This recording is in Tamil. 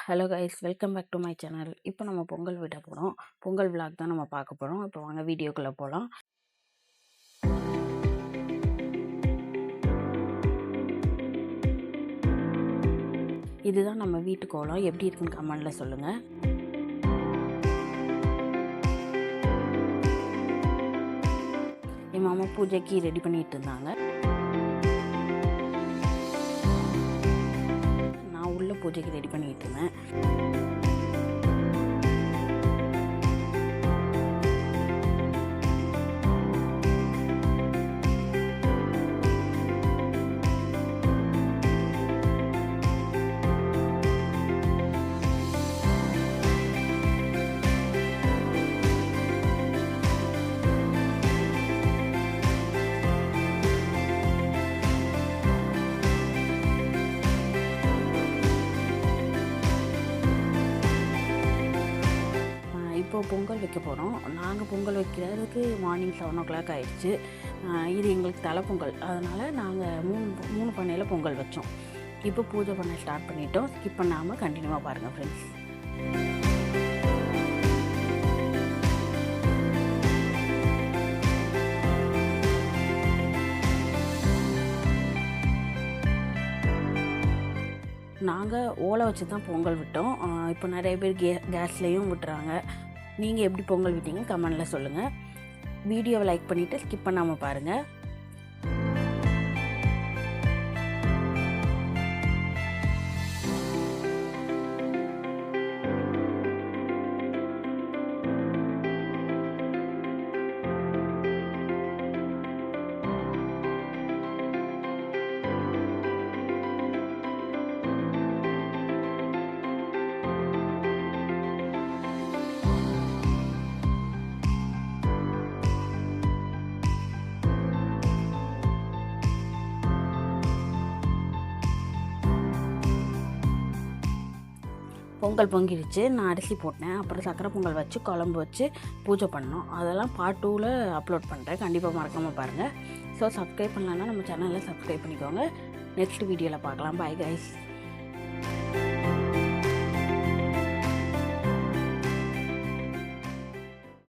Hello guys, welcome back to my channel. இப்போ நம்ம பொங்கல் விட போகிறோம். பொங்கல் விளாக் தான் நம்ம பார்க்க போகிறோம். இப்போ வாங்க வீடியோக்குள்ளே போகலாம். இதுதான் நம்ம வீட்டு கோலம். எப்படி இருக்குன்னு கமெண்டில் சொல்லுங்கள். என் மாமா பூஜைக்கு ரெடி பண்ணிட்டு இருந்தாங்க. நான் உள்ள பூஜைக்கு ரெடி பண்ணிட்டு இருந்தேன். இப்போ பொங்கல் வைக்க போகிறோம். நாங்கள் பொங்கல் வைக்கிறதுக்கு மார்னிங் 7 o'clock ஆகிடுச்சு. இது எங்களுக்கு தலை பொங்கல், அதனால் நாங்கள் மூணு பண்ணையில் பொங்கல் வச்சோம். இப்போ பூஜை பண்ண ஸ்டார்ட் பண்ணிட்டோம். ஸ்கிப் பண்ணாமல் கண்டினியூவாக பாருங்கள் ஃப்ரெண்ட்ஸ். நாங்கள் ஓலை வச்சு தான் பொங்கல் விட்டோம். இப்போ நிறைய பேர் கேஸ்லேயும் விட்டுறாங்க. நீங்கள் எப்படி பொங்கல் விட்டீங்க கமெண்டில் சொல்லுங்கள். வீடியோவை லைக் பண்ணிவிட்டு ஸ்கிப் பண்ணாமல் பாருங்கள். பொங்கல் பொங்கிடுச்சு. நான் அரிசி போட்டேன். அப்புறம் சக்கரை பொங்கல் வச்சு குழம்பு வச்சு பூஜை பண்ணோம். அதெல்லாம் பார்ட் 2ல் அப்லோட் பண்ணுறேன். கண்டிப்பாக மறக்காமல் பாருங்கள். ஸோ சப்ஸ்கிரைப் பண்ணலன்னா நம்ம சேனலில் சப்ஸ்கிரைப் பண்ணிக்கோங்க. நெக்ஸ்ட் வீடியோவில் பார்க்கலாம். Bye guys.